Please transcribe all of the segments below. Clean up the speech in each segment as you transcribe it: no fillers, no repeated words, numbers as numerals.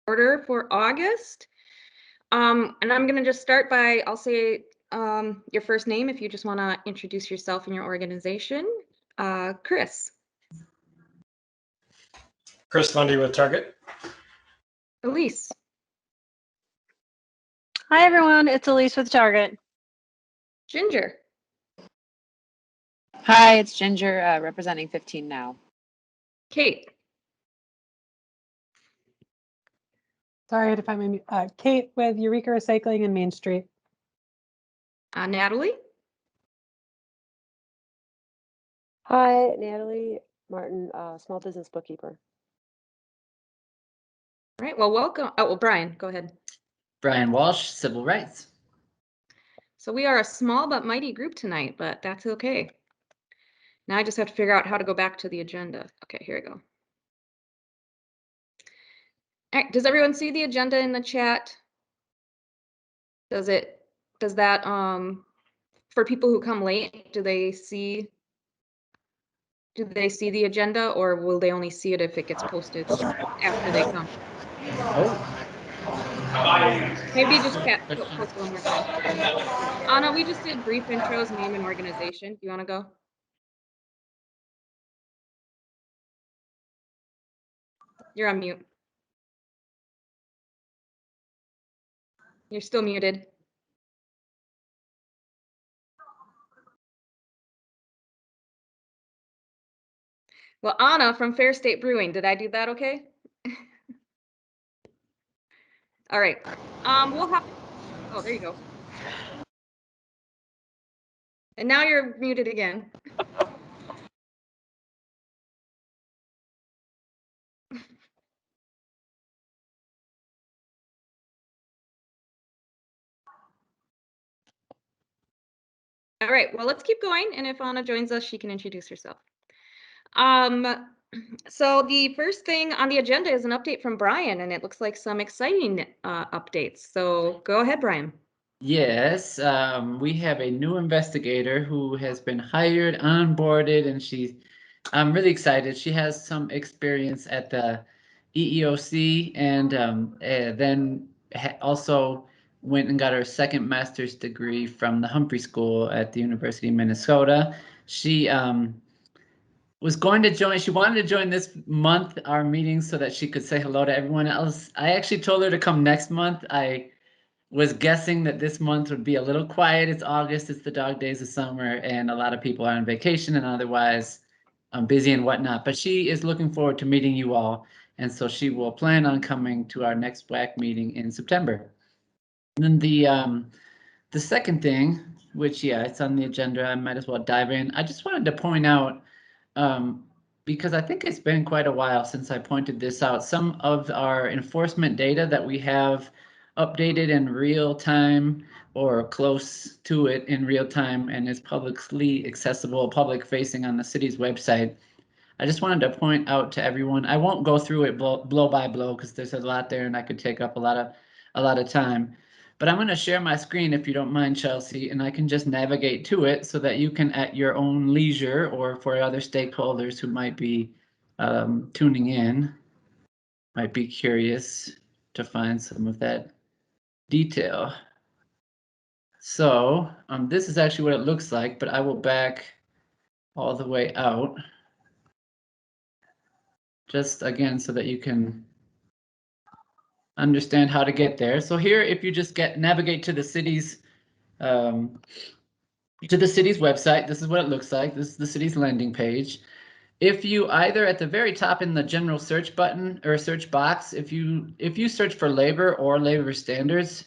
Order for August. And I'm going to just start by, I'll say your first name if you just want to introduce yourself and your organization. Chris. Chris Lundy with Target. Elise. Hi, everyone. It's Elise with Target. Ginger. Hi, it's Ginger representing 15 Now. Kate. Sorry, I had to find my Kate with Eureka Recycling and Main Street. Natalie. Hi, Natalie Martin, small business bookkeeper. All right, well, welcome. Oh, well, Brian, go ahead. Brian Walsh, Civil Rights. So we are a small but mighty group tonight, but that's okay. Now I just have to figure out how to go back to the agenda. Okay, here we go. All right, does everyone see the agenda in the chat? Does that, for people who come late, do they see the agenda, or will they only see it if it gets posted after they come? Oh. Maybe just post one more time. Anna, we just did brief intros, name and organization. Do you want to go? You're on mute. You're still muted. Well, Anna from Fair State Brewing, did I do that okay? All right. We'll have, oh, there you go. And now you're muted again. All right, well, let's keep going. And if Anna joins us, she can introduce herself. So the first thing on the agenda is an update from Brian, and it looks like some exciting updates. So go ahead, Brian. Yes, we have a new investigator who has been hired, onboarded, and I'm really excited. She has some experience at the EEOC and then also went and got her second master's degree from the Humphrey School at the University of Minnesota. She was going to join, she wanted to join this month our meeting so that she could say hello to everyone else. I actually told her to come next month. I was guessing that this month would be a little quiet. It's August, it's the dog days of summer, and a lot of people are on vacation and otherwise busy and whatnot. But she is looking forward to meeting you all, and so she will plan on coming to our next WAC meeting in September. And then the second thing, which it's on the agenda, I might as well dive in. I just wanted to point out, because I think it's been quite a while since I pointed this out, some of our enforcement data that we have updated in real time or close to it in real time and is publicly accessible, public facing on the city's website. I just wanted to point out to everyone, I won't go through it blow by blow because there's a lot there and I could take up a lot of time. But I'm going to share my screen if you don't mind, Chelsea, and I can just navigate to it so that you can, at your own leisure or for other stakeholders who might be tuning in, might be curious to find some of that detail. So this is actually what it looks like, but I will back all the way out. Just again, so that you can understand how to get there. So here, if you just navigate to the city's website, this is what it looks like. This is the city's landing page. If you either at the very top in the general search button or search box, if you search for labor or labor standards,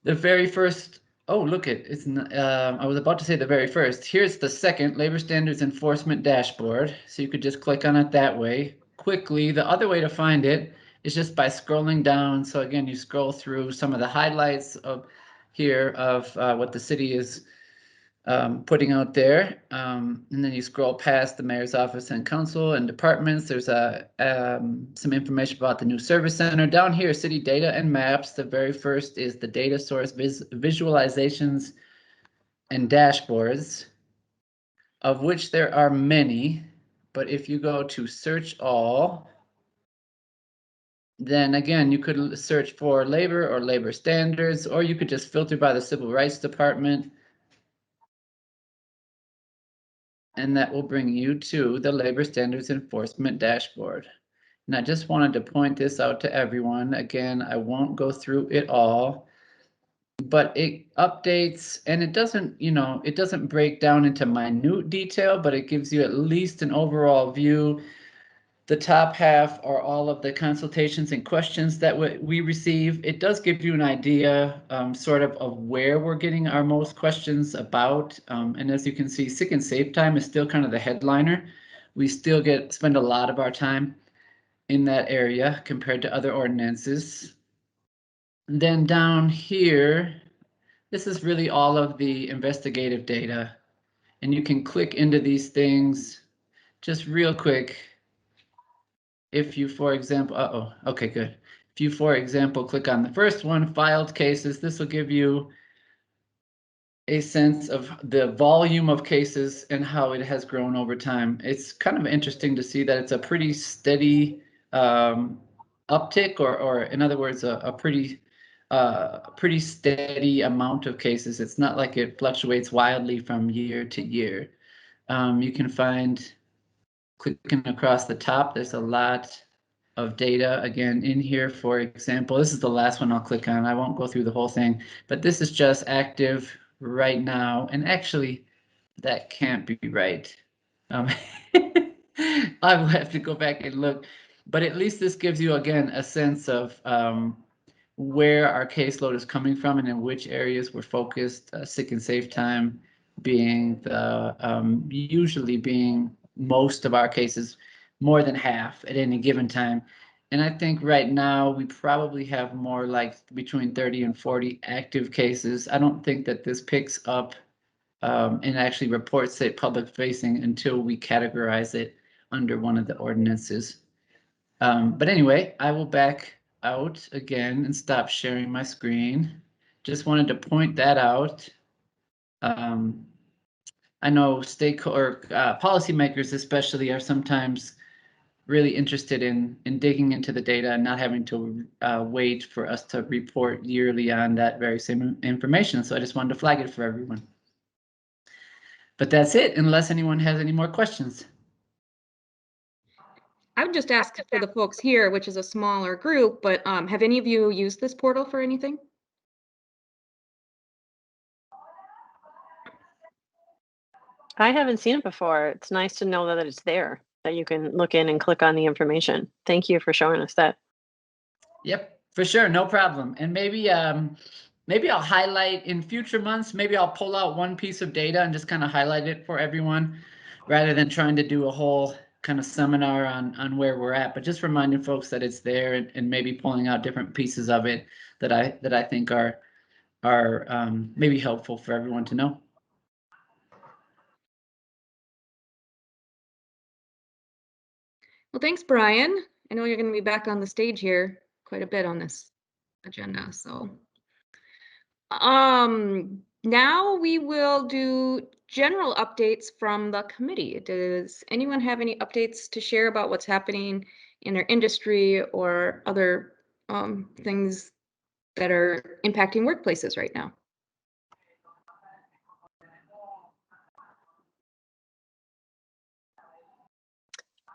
the very first, oh, look it's I was about to say the very first. Here's the second labor standards enforcement dashboard. So you could just click on it that way quickly. The other way to find it is just by scrolling down. So again, you scroll through some of the highlights of what the city is putting out there, and then you scroll past the mayor's office and council and departments. There's some information about the new service center. Down here, city data and maps. The very first is the data source visualizations and dashboards, of which there are many. But if you go to search all, Then again, you could search for labor or labor standards, or you could just filter by the Civil Rights Department. And that will bring you to the Labor Standards Enforcement Dashboard. And I just wanted to point this out to everyone. Again, I won't go through it all, but it updates, and it doesn't, it doesn't break down into minute detail, but it gives you at least an overall view. The top half are all of the consultations and questions that we receive. It does give you an idea sort of where we're getting our most questions about. And as you can see, sick and safe time is still kind of the headliner. We still spend a lot of our time in that area compared to other ordinances. And then down here, this is really all of the investigative data. And you can click into these things just real quick. If you, for example, okay, good. If you, for example, click on the first one, filed cases, this will give you a sense of the volume of cases and how it has grown over time. It's kind of interesting to see that it's a pretty steady uptick, or in other words, a pretty steady amount of cases. It's not like it fluctuates wildly from year to year. You can find, clicking across the top, there's a lot of data again in here. For example, this is the last one I'll click on. I won't go through the whole thing, but this is just active right now. And actually, that can't be right. I will have to go back and look, but at least this gives you, again, a sense of where our caseload is coming from and in which areas we're focused. Sick and safe time being the usually being most of our cases, more than half at any given time. And I think right now we probably have more like between 30 and 40 active cases. I don't think that this picks up and actually reports it public facing until we categorize it under one of the ordinances. But anyway, I will back out again and stop sharing my screen. Just wanted to point that out. I know policymakers especially are sometimes really interested in digging into the data and not having to wait for us to report yearly on that very same information. So I just wanted to flag it for everyone. But that's it, unless anyone has any more questions. I would just ask for the folks here, which is a smaller group, but have any of you used this portal for anything? I haven't seen it before. It's nice to know that it's there, that you can look in and click on the information. Thank you for showing us that. Yep, for sure, no problem. And maybe I'll highlight in future months, maybe I'll pull out one piece of data and just kind of highlight it for everyone rather than trying to do a whole kind of seminar on where we're at, but just reminding folks that it's there and maybe pulling out different pieces of it that I think are maybe helpful for everyone to know. Well, thanks, Brian. I know you're going to be back on the stage here quite a bit on this agenda. So now we will do general updates from the committee. Does anyone have any updates to share about what's happening in their industry or other things that are impacting workplaces right now?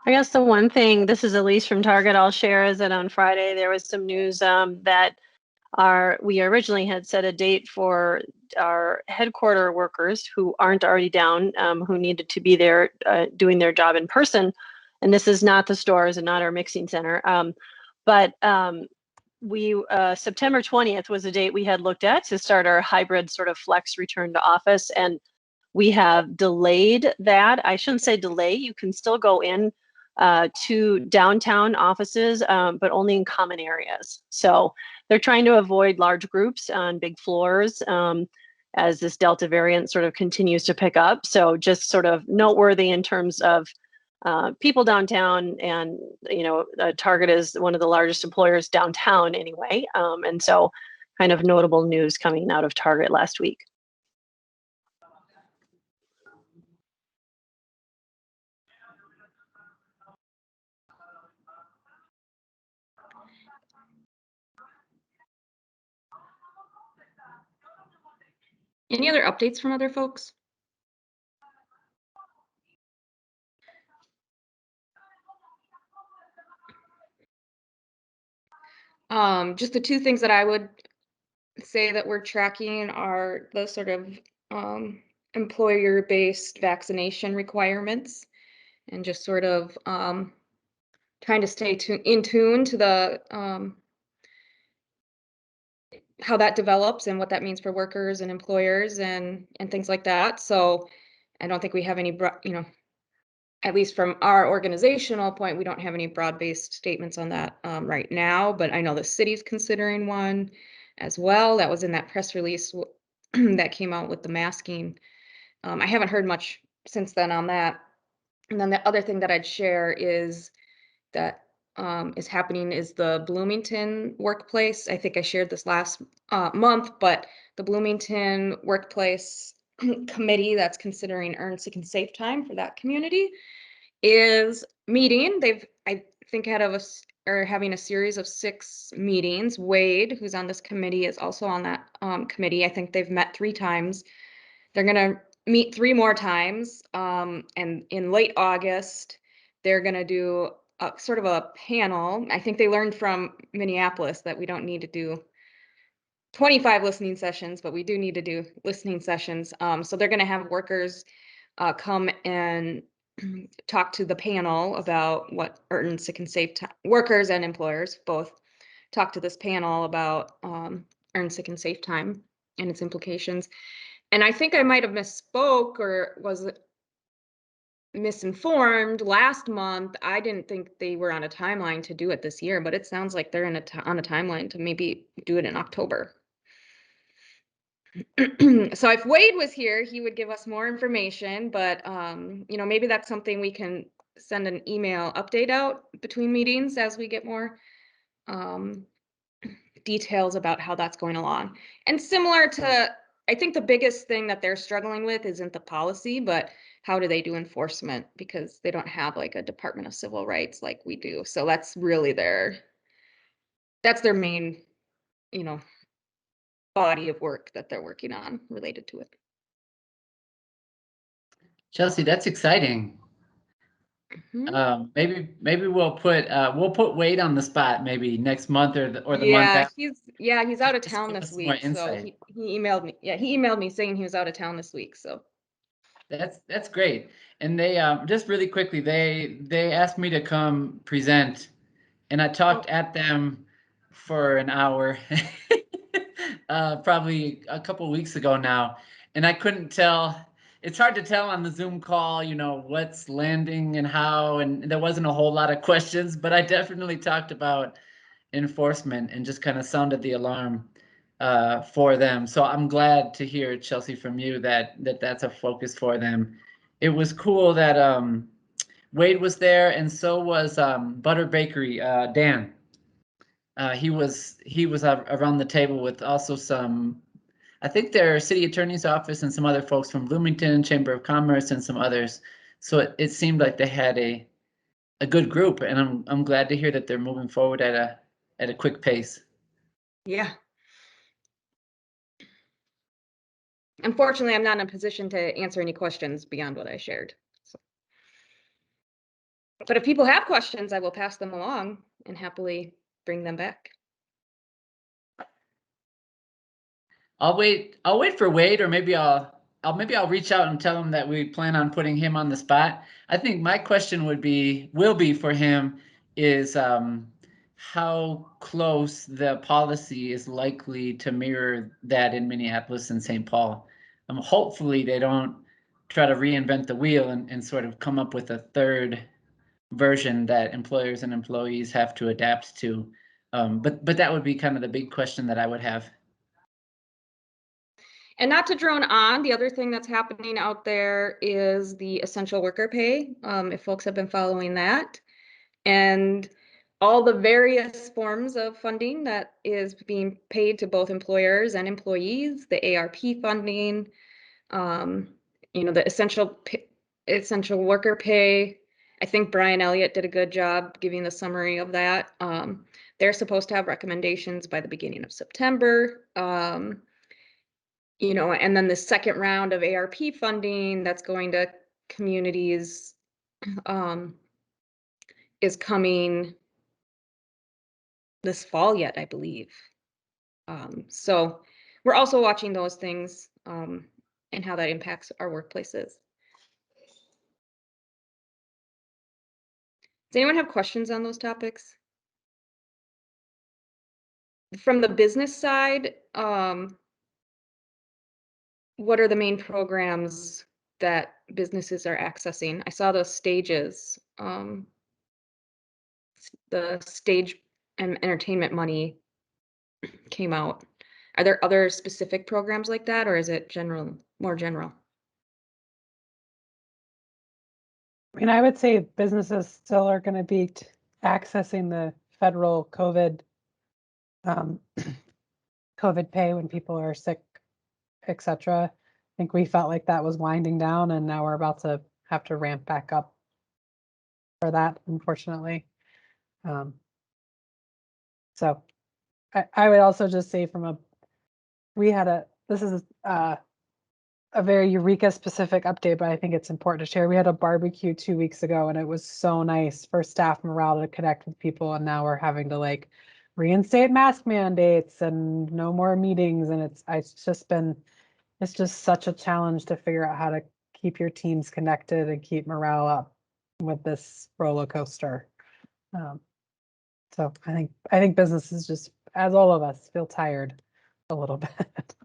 I guess the one thing, this is Elise from Target, I'll share, is that on Friday there was some news that we originally had set a date for our headquarter workers who aren't already down, who needed to be there doing their job in person. And this is not the stores and not our mixing center. But September 20th was the date we had looked at to start our hybrid sort of flex return to office. And we have delayed that. I shouldn't say delay. You can still go in to downtown offices, but only in common areas. So they're trying to avoid large groups on big floors as this Delta variant sort of continues to pick up. So just sort of noteworthy in terms of people downtown, and Target is one of the largest employers downtown anyway. And so kind of notable news coming out of Target last week. Any other updates from other folks? Just the two things that I would say that we're tracking are the sort of employer-based vaccination requirements, and just sort of trying to stay in tune to the how that develops and what that means for workers and employers and things like that. So I don't think we have any, at least from our organizational point, we don't have any broad-based statements on that right now, but I know the city's considering one as well. That was in that press release that came out with the masking. I haven't heard much since then on that. And then the other thing that I'd share is that is happening is the Bloomington workplace. I think I shared this last month, but the Bloomington workplace committee that's considering earn, sick, and safe time for that community is meeting. They've, I think, or having a series of 6 meetings. Wade, who's on this committee, is also on that committee. I think they've met 3 times. They're going to meet 3 more times. And in late August, they're going to do a sort of a panel. I think they learned from Minneapolis that we don't need to do 25 listening sessions, but we do need to do listening sessions. So they're going to have workers come and talk to the panel about what earn, sick, and safe time. Workers and employers both talk to this panel about earn, sick, and safe time and its implications. And I think I might have misspoke or was misinformed last month. I didn't think they were on a timeline to do it this year, but it sounds like they're on a timeline to maybe do it in October. So if Wade was here, he would give us more information, but maybe that's something we can send an email update out between meetings as we get more details about how that's going along. And similar to, I think the biggest thing that they're struggling with isn't the policy, but how do they do enforcement? Because they don't have like a Department of Civil Rights like we do. So that's really that's their main, body of work that they're working on related to it. Chelsea, that's exciting. Mhm. Maybe we'll put Wade on the spot maybe next month or the month Yeah, after. he's out of Just town give this us some more week, so insight. he emailed me. Yeah, he emailed me saying he was out of town this week. So That's great. And they just really quickly they asked me to come present, and I talked at them for an hour, probably a couple weeks ago now, and I couldn't tell. It's hard to tell on the Zoom call, what's landing and how, and there wasn't a whole lot of questions, but I definitely talked about enforcement and just kind of sounded the alarm for them. So I'm glad to hear, Chelsea, from you that's a focus for them. It was cool that Wade was there, and so was Butter Bakery, Dan. He was around the table with also some, I think their city attorney's office and some other folks from Bloomington Chamber of Commerce and some others. So it seemed like they had a good group, and I'm glad to hear that they're moving forward at a quick pace. yeah, unfortunately, I'm not in a position to answer any questions beyond what I shared. So. But if people have questions, I will pass them along and happily bring them back. I'll wait for Wade, or maybe I'll reach out and tell him that we plan on putting him on the spot. I think my question will be for him is how close the policy is likely to mirror that in Minneapolis and St. Paul. Hopefully they don't try to reinvent the wheel and sort of come up with a third version that employers and employees have to adapt to. But that would be kind of the big question that I would have. And not to drone on, the other thing that's happening out there is the essential worker pay, if folks have been following that. And all the various forms of funding that is being paid to both employers and employees, the ARP funding, the essential worker pay. I think Brian Elliott did a good job giving the summary of that. They're supposed to have recommendations by the beginning of September. you know, and then the second round of ARP funding that's going to communities um, is coming this fall yet, I believe. So we're also watching those things and how that impacts our workplaces. Does anyone have questions on those topics? From the business side, what are the main programs that businesses are accessing? I saw those stages, the stage and entertainment money came out. Are there other specific programs like that, or is it general, more general? I mean, I would say businesses still are going to be accessing the federal COVID COVID pay when people are sick, etc. I think we felt like that was winding down, and now we're about to have to ramp back up for that, unfortunately. So I would also just say this is a very Eureka specific update, but I think it's important to share. We had a barbecue 2 weeks ago, and it was so nice for staff morale to connect with people. And now we're having to like reinstate mask mandates and no more meetings. And it's just such a challenge to figure out how to keep your teams connected and keep morale up with this roller coaster. So I think businesses just, as all of us, feel tired a little bit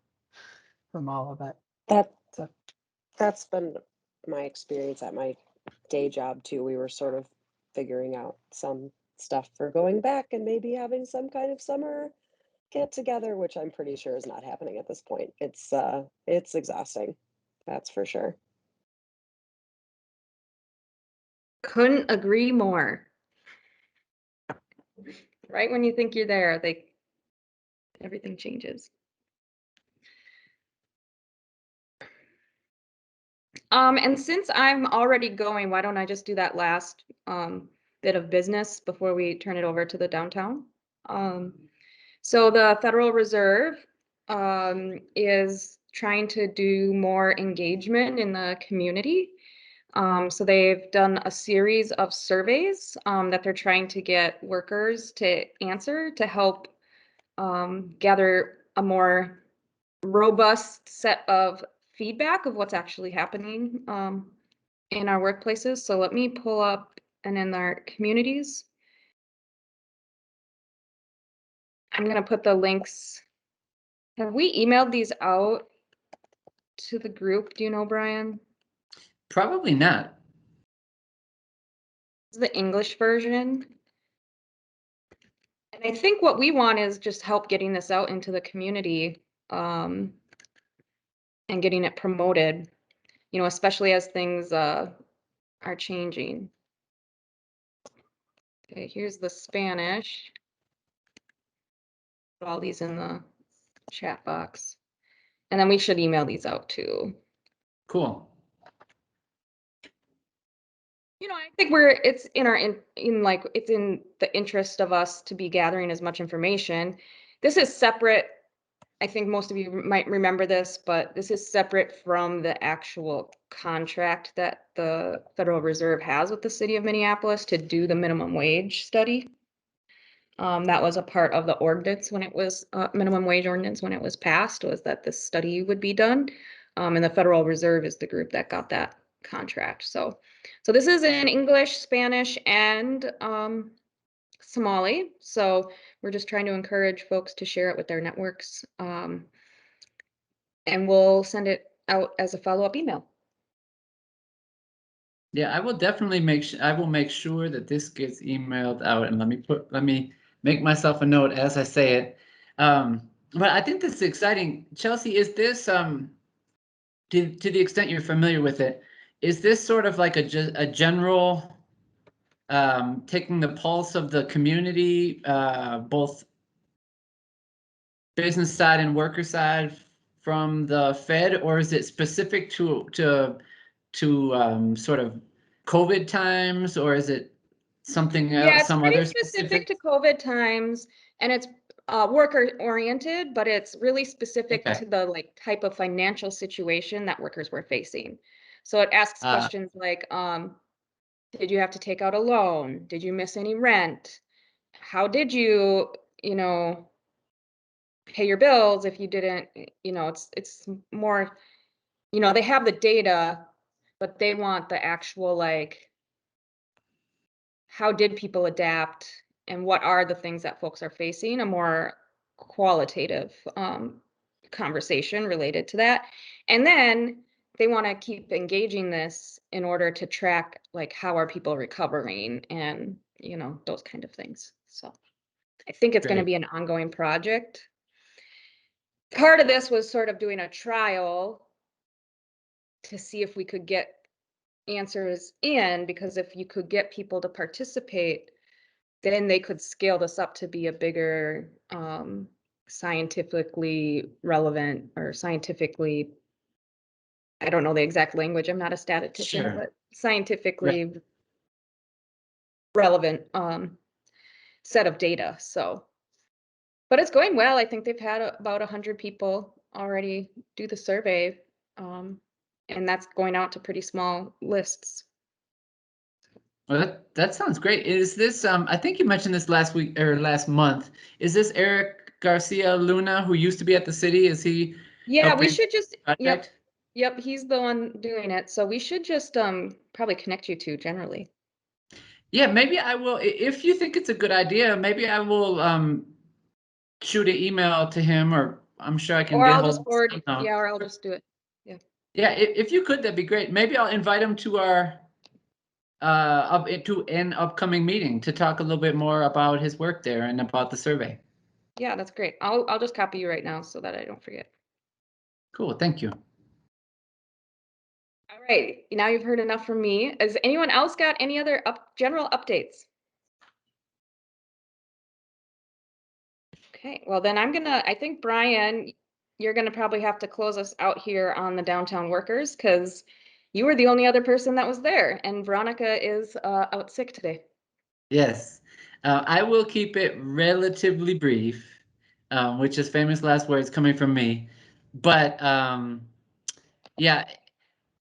from all of it. That's been my experience at my day job too. We were sort of figuring out some stuff for going back and maybe having some kind of summer get together, which I'm pretty sure is not happening at this point. It's exhausting. That's for sure. Couldn't agree more. Right when you think you're there, everything changes. And since I'm already going, why don't I just do that last bit of business before we turn it over to the downtown? So the Federal Reserve is trying to do more engagement in the community. So they've done a series of surveys that they're trying to get workers to answer to help gather a more robust set of feedback of what's actually happening in our workplaces. So let me pull up and in our communities. I'm going to put the links. Have we emailed these out to the group? Do you know, Brian? Probably not. This is the English version. And I think what we want is just help getting this out into the community and getting it promoted, you know, especially as things are changing. Okay, here's the Spanish. Put all these in the chat box. And then we should email these out too. Cool. You know, I think it's in the interest of us to be gathering as much information. This is separate. I think most of you might remember this, but this is separate from the actual contract that the Federal Reserve has with the city of Minneapolis to do the minimum wage study. That was a part of the ordinance when it was minimum wage ordinance when it was passed, was that this study would be done. And the Federal Reserve is the group that got that contract. So this is in English, Spanish, and Somali. So we're just trying to encourage folks to share it with their networks. And we'll send it out as a follow-up email. Yeah, I will definitely make sure that this gets emailed out, and let me make myself a note as I say it. But I think this is exciting. Chelsea, is this to the extent you're familiar with it, is this sort of like a general taking the pulse of the community, both business side and worker side from the Fed, or is it specific to sort of COVID times, or is it something Yeah, else, it's some pretty other specific specific? to COVID times, and it's worker oriented, but it's really specific Okay. to the like type of financial situation that workers were facing. So it asks questions like, did you have to take out a loan? Did you miss any rent? How did you, you know, pay your bills if you didn't, it's more, they have the data, but they want the actual like, how did people adapt and what are the things that folks are facing, a more qualitative conversation related to that. And then they want to keep engaging this in order to track like how are people recovering and those kind of things. So I think it's going to Great. be an ongoing project. Part of this was sort of doing a trial to see if we could get answers in, because if you could get people to participate, then they could scale this up to be a bigger scientifically relevant or scientifically, I don't know the exact language, I'm not a statistician, Sure. but Right. scientifically relevant set of data. So, but it's going well. I think they've had about 100 people already do the survey, and that's going out to pretty small lists. Well, that sounds great. Is this I think you mentioned this last week or last month. Is this Eric Garcia Luna, who used to be at the city? Is he Yeah, we helping should just, the yep, project? yep, he's the one doing it. So we should just probably connect you two generally. Yeah, maybe I will. If you think it's a good idea, maybe I will shoot an email to him, or I'm sure I can Or get I'll hold just of forward, him somehow. yeah, or I'll just do it. Yeah. Yeah, if you could, that'd be great. Maybe I'll invite him to our up to an upcoming meeting to talk a little bit more about his work there and about the survey. Yeah, that's great. I'll just copy you right now so that I don't forget. Cool, thank you. All right, now you've heard enough from me. Has anyone else got any other general updates? Okay, well then I think Brian, you're gonna probably have to close us out here on the downtown workers because you were the only other person that was there, and Veronica is out sick today. Yes, I will keep it relatively brief, which is famous last words coming from me. But yeah,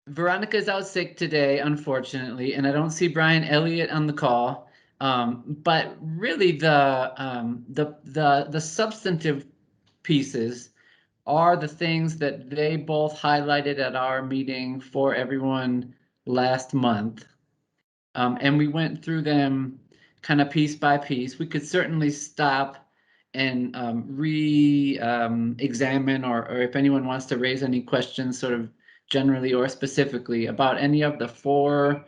Veronica is out sick today, unfortunately, and I don't see Brian Elliott on the call. But really, the substantive pieces are the things that they both highlighted at our meeting for everyone last month. And we went through them kind of piece by piece. We could certainly stop and examine, or if anyone wants to raise any questions, sort of generally or specifically about any of the 4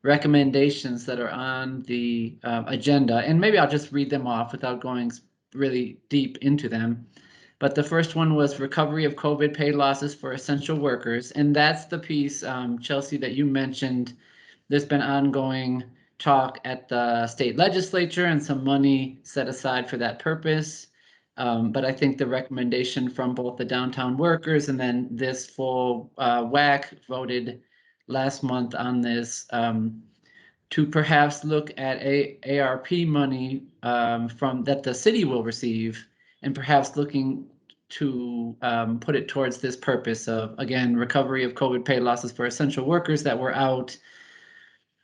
recommendations that are on the agenda. And maybe I'll just read them off without going really deep into them. But the first one was recovery of COVID pay losses for essential workers. And that's the piece, Chelsea, that you mentioned. There's been ongoing talk at the state legislature and some money set aside for that purpose. But I think the recommendation from both the downtown workers and then this full WAC voted last month on this to perhaps look at ARP money from that the city will receive, and perhaps looking to put it towards this purpose of, again, recovery of COVID pay losses for essential workers that were out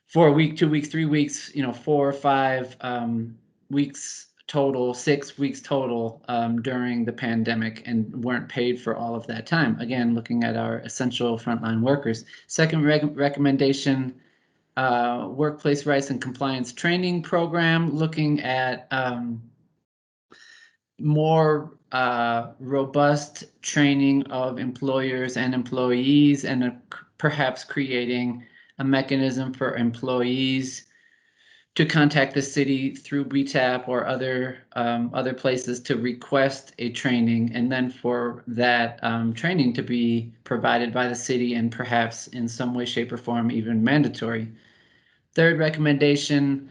for a week, 2 weeks, 3 weeks, 4 or 5 weeks total, 6 weeks total during the pandemic and weren't paid for all of that time. Again, looking at our essential frontline workers. Second recommendation, workplace rights and compliance training program, looking at more robust training of employers and employees, and perhaps creating a mechanism for employees to contact the city through BTAP or other places to request a training, and then for that training to be provided by the city and perhaps in some way, shape, or form even mandatory. Third recommendation,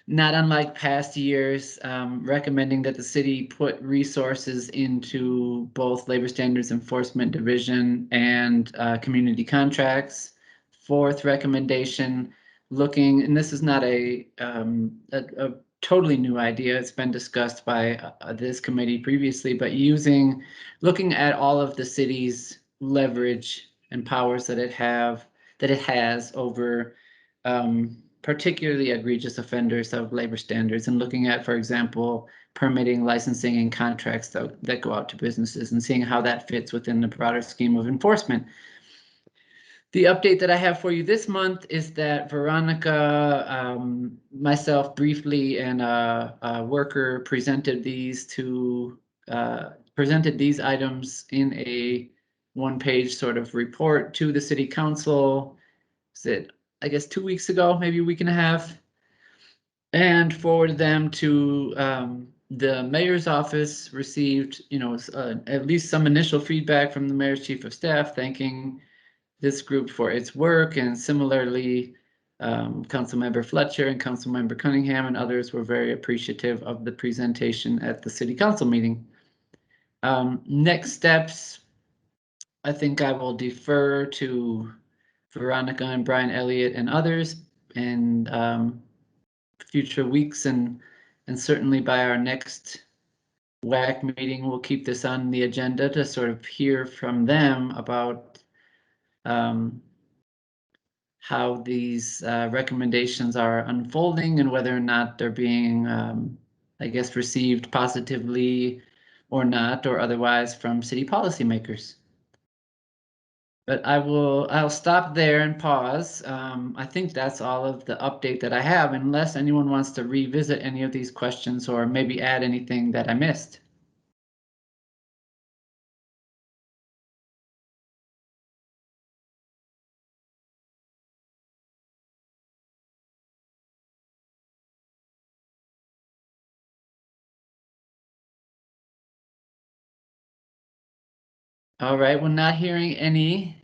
not unlike past years, recommending that the city put resources into both Labor Standards Enforcement Division and community contracts. Fourth recommendation, looking, and this is not a totally new idea. It's been discussed by this committee previously, but looking at all of the city's leverage and powers that it has over particularly egregious offenders of labor standards, and looking at, for example, permitting, licensing, and contracts that go out to businesses, and seeing how that fits within the broader scheme of enforcement. The update that I have for you this month is that Veronica, myself briefly, and a worker presented these items in a one-page sort of report to the city council. Is it, I guess, 2 weeks ago, maybe a week and a half, and forwarded them to the mayor's office. Received, at least some initial feedback from the mayor's chief of staff, thanking this group for its work, and similarly, Councilmember Fletcher and Councilmember Cunningham and others were very appreciative of the presentation at the city council meeting. Next steps, I think I will defer to Veronica and Brian Elliott and others in future weeks, and certainly by our next WAC meeting, we'll keep this on the agenda to sort of hear from them about how these recommendations are unfolding, and whether or not they're being, I guess, received positively or not, or otherwise, from city policymakers. But I'll stop there and pause. I think that's all of the update that I have, unless anyone wants to revisit any of these questions or maybe add anything that I missed. All right, well, not hearing any.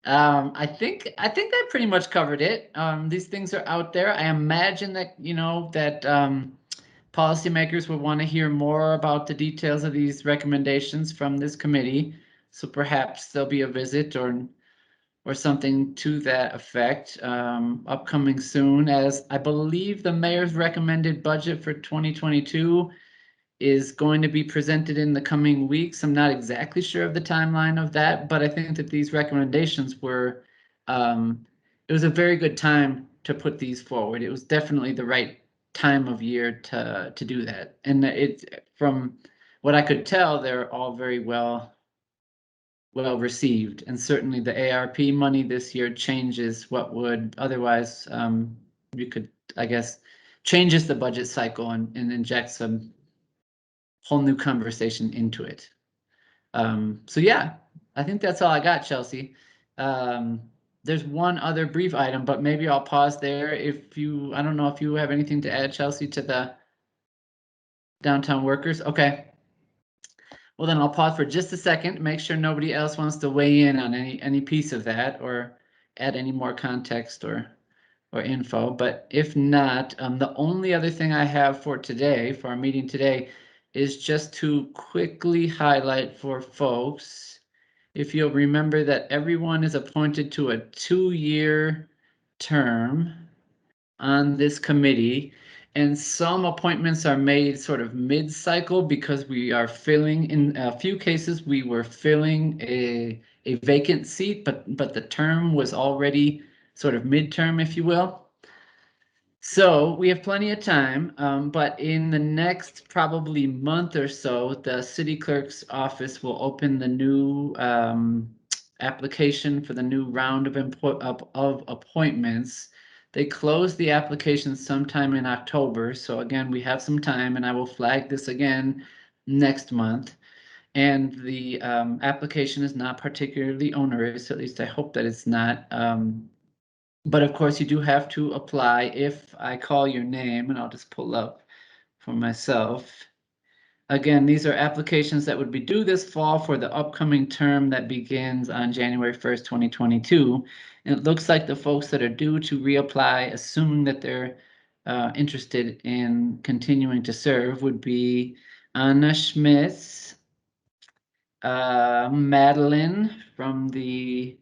I think that pretty much covered it. These things are out there. I imagine that, that policymakers will want to hear more about the details of these recommendations from this committee. So perhaps there'll be a visit or something to that effect upcoming soon, as I believe the mayor's recommended budget for 2022 is going to be presented in the coming weeks. I'm not exactly sure of the timeline of that, but I think that these recommendations were, it was a very good time to put these forward. It was definitely the right time of year to do that. And from what I could tell, they're all very well received. And certainly the ARP money this year changes what would otherwise, you could, I guess, changes the budget cycle and injects some whole new conversation into it. So yeah, I think that's all I got, Chelsea. There's one other brief item, but maybe I'll pause there. I don't know if you have anything to add, Chelsea, to the downtown workers. Okay. Well, then I'll pause for just a second, make sure nobody else wants to weigh in on any piece of that or add any more context or info. But if not, the only other thing I have for today, for our meeting today, is just to quickly highlight for folks, if you'll remember that everyone is appointed to a 2-year term on this committee, and some appointments are made sort of mid-cycle because we are filling, in a few cases, we were filling a vacant seat, but the term was already sort of midterm, if you will. So we have plenty of time, but in the next probably month or so, the city clerk's office will open the new application for the new round of appointments. They close the application sometime in October. So again, we have some time, and I will flag this again next month. And the application is not particularly onerous, at least I hope that it's not. But of course, you do have to apply if I call your name, and I'll just pull up for myself. Again, these are applications that would be due this fall for the upcoming term that begins on January 1st, 2022. And it looks like the folks that are due to reapply, assuming that they're interested in continuing to serve, would be Anna Schmitz, Madeline from the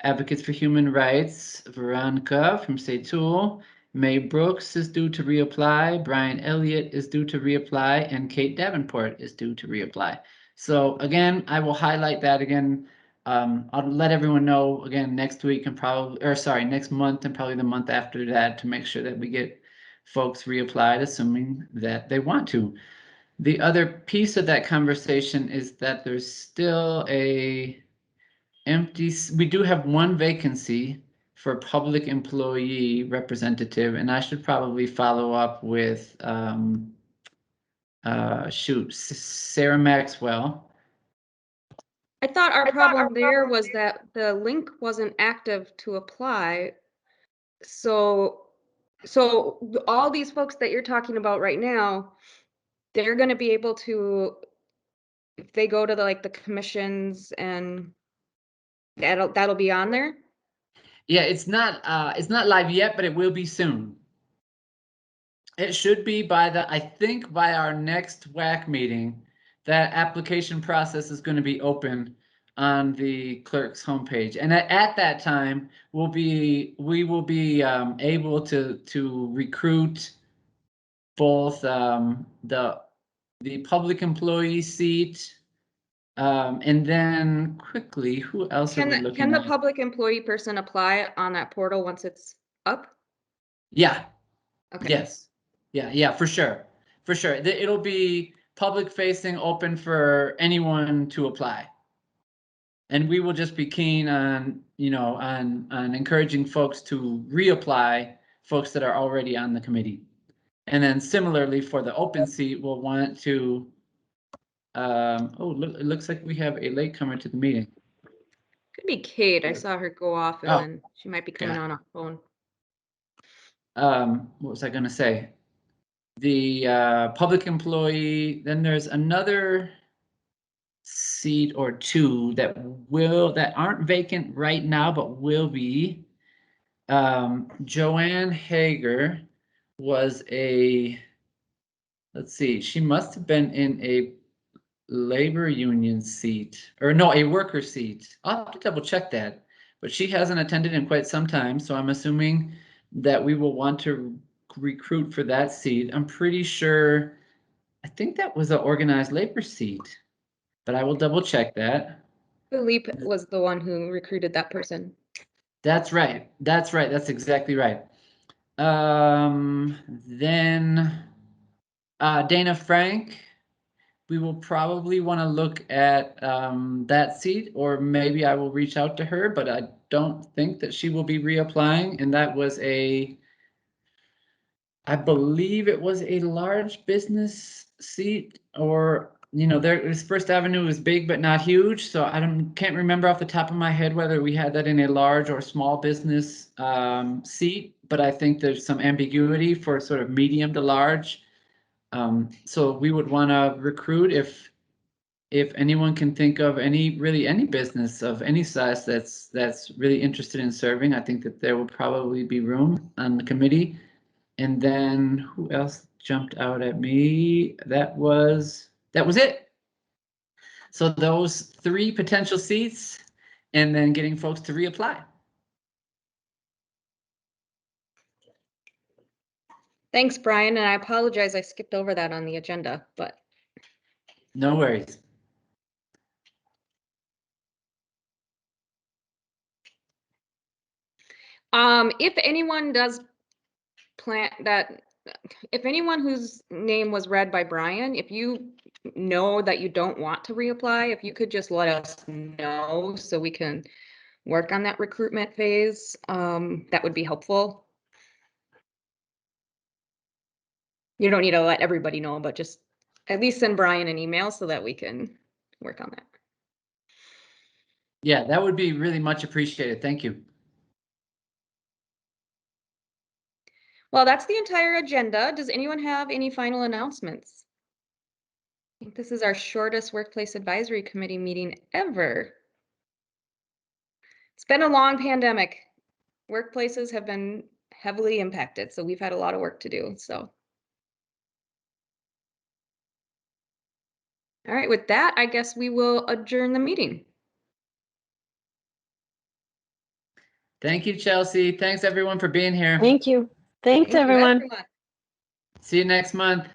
Advocates for Human Rights, Veronica from Seytoul, May Brooks is due to reapply, Brian Elliott is due to reapply, and Kate Davenport is due to reapply. So again, I will highlight that again. I'll let everyone know again next week and probably, or sorry, next month and probably the month after that to make sure that we get folks reapplied, assuming that they want to. The other piece of that conversation is that there's still a empty, we do have one vacancy for public employee representative, and I should probably follow up with Sarah Maxwell. I thought our problem there was that the link wasn't active to apply. So all these folks that you're talking about right now, they're going to be able to, if they go to the commissions, and that'll be on there. Yeah, it's not live yet, but it will be soon. It should be I think by our next WAC meeting, that application process is going to be open on the clerk's homepage. And at that time, we will be able to recruit both the public employee seat, and then quickly, who else are we Can looking the at? public employee person apply on that portal once it's up? Yeah. Okay. Yes. Yeah, for sure. For sure. It'll be public facing, open for anyone to apply. And we will just be keen on, on encouraging folks to reapply, folks that are already on the committee. And then similarly for the open seat, we'll want to, it looks like we have a latecomer to the meeting. Could be Kate. I saw her go off, and Oh, then she might be coming on a phone. What was I going to say? The public employee, then there's another seat or two that aren't vacant right now, but will be. Joanne Hager was let's see, she must have been in a labor union seat, or no, a worker seat. I'll have to double check that, but she hasn't attended in quite some time, so I'm assuming that we will want to recruit for that seat. I'm pretty sure, I think that was an organized labor seat, but I will double check that. Philippe was the one who recruited that person. That's right. That's exactly right. Then Dana Frank, we will probably want to look at that seat, or maybe I will reach out to her, but I don't think that she will be reapplying. And that was I believe it was a large business seat, or this First Avenue is big but not huge, so I can't remember off the top of my head whether we had that in a large or small business seat, but I think there's some ambiguity for sort of medium to large. So we would want to recruit if anyone can think of any business of any size that's really interested in serving. I think that there will probably be room on the committee. And then who else jumped out at me? That was it. So those 3 potential seats, and then getting folks to reapply. Thanks, Brian, and I apologize I skipped over that on the agenda, but No worries. if anyone does plan that, if anyone whose name was read by Brian, if you know that you don't want to reapply, if you could just let us know so we can work on that recruitment phase, that would be helpful. You don't need to let everybody know, but just at least send Brian an email so that we can work on that. Yeah, that would be really much appreciated. Thank you. Well, that's the entire agenda. Does anyone have any final announcements? I think this is our shortest Workplace Advisory Committee meeting ever. It's been a long pandemic. Workplaces have been heavily impacted, so we've had a lot of work to do. So, all right, with that, I guess we will adjourn the meeting. Thank you, Chelsea. Thanks everyone for being here. Thank you. Thanks, Thank you, everyone. everyone. See you next month.